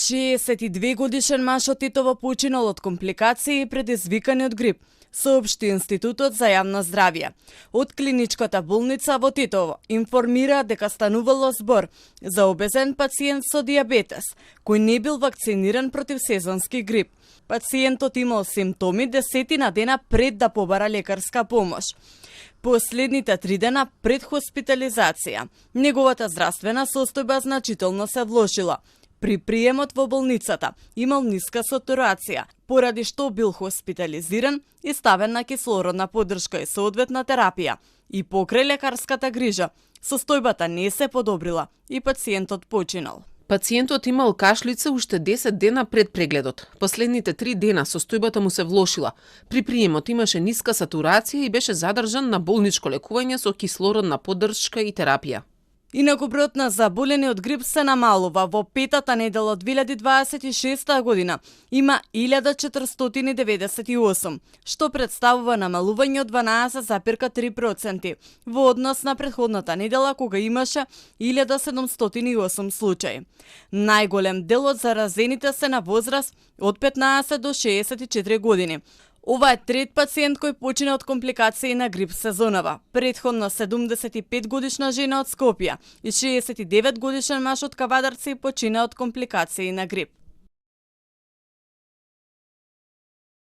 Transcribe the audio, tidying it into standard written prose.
62 годишен маж од Титово починал од компликации предизвикани од грип, соопшти Институтот за јавно здравје. Од клиничката болница во Титово информира дека станувало збор за обезен пациент со дијабетес, кој не бил вакциниран против сезонски грип. Пациентот имал симптоми 10 дена пред да побара лекарска помош. Последните 3 дена пред хоспитализација, неговата здравствена состојба значително се влошила. При приемот во болницата имал ниска сатурација, поради што бил хоспитализиран и ставен на кислородна поддршка и соодветна терапија. И покрај лекарската грижа, состојбата не се подобрила и пациентот починал. Пациентот имал кашлица уште 10 дена пред прегледот. Последните 3 дена состојбата му се влошила. При приемот имаше ниска сатурација и беше задржан на болничко лекување со кислородна поддршка и терапија. Инаку бројот на заболени од грип се намалува. Во петата недела од 2026 година има 1498, што представува намалување од 12,3% во однос на претходната недела кога имаше 1708 случаи. Најголем дел од заразените се на возраст од 15 до 64 години. Ова е трет пациент кој почина од компликации на грип сезонава. Претходно 75 годишна жена од Скопје и 69 годишен маж од Кавадарци почина од компликации на грип.